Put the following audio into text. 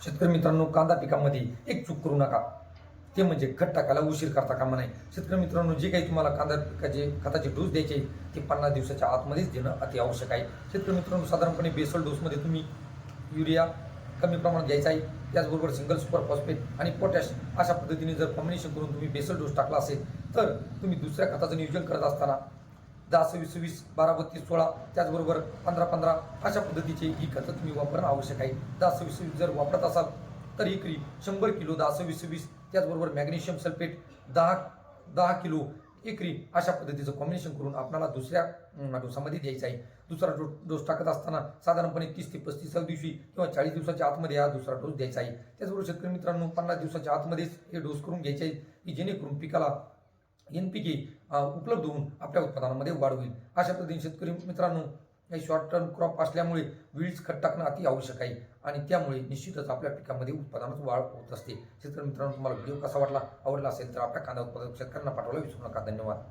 शेतकरी मित्रांनो, कांदा पिकामध्ये एक चूक करू नका, ते म्हणजे खत टाकायला उशीर करता कामा नये. शेतकरी मित्रांनो, जे काही तुम्हाला कांदा पिकाचे खताचे डोस द्यायचे ते 50 दिवसाच्या आतमध्येच देणं अति आवश्यक आहे. शेतकरी मित्रांनो, साधारणपणे बेसल डोसमध्ये तुम्ही युरिया कमी प्रमाणात घ्यायचा आहे, त्याचबरोबर सिंगल सुपर फॉस्फेट आणि पोटॅश अशा पद्धतीने जर कॉम्बिनेशन करून तुम्ही बेसल डोस टाकला असेल तर तुम्ही दुसऱ्या खताचं नियोजन करत असताना 10-26-26, 12-32-16 त्याचबरोबर 15-15 अशा पद्धतीची ही खतं तुम्ही वापरणं आवश्यक आहे. 10-26-26 जर वापरत असाल तर एकरी 100 किलो 10-26-26 त्याचबरोबर मॅग्नेशियम सल्फेट 10 किलो एकरी अशा पद्धतीचं कॉम्बिनेशन करून आपल्याला दुसऱ्या डोसामध्ये द्यायचं आहे. दुसरा डोस टाकत असताना साधारणपणे 30 ते 35 दिवशी किंवा 40 दिवसाच्या आतमध्ये हा दुसरा डोस द्यायचा आहे. त्याचबरोबर शेतकरी मित्रांनो, 50 दिवसाच्या आतमध्येच हे डोस करून घ्यायचे आहे की जेणेकरून पिकाला NPK उपलब्ध होऊन आपल्या उत्पादनामध्ये वाढ होईल. अशा पद्धतीने शेतकरी मित्रांनो, काही शॉर्ट टर्म क्रॉप असल्यामुळे वेळीच खत टाकणं अति आवश्यक आहे आणि त्यामुळे निश्चितच आपल्या पिकामध्ये उत्पादनात वाढ होत असते. शेतकरी मित्रांनो, तुम्हाला व्हिडिओ कसा वाटला, आवडला असेल तर आपल्या कांदा उत्पादक शेतकऱ्यांना पाठवायला विसरू नका. धन्यवाद.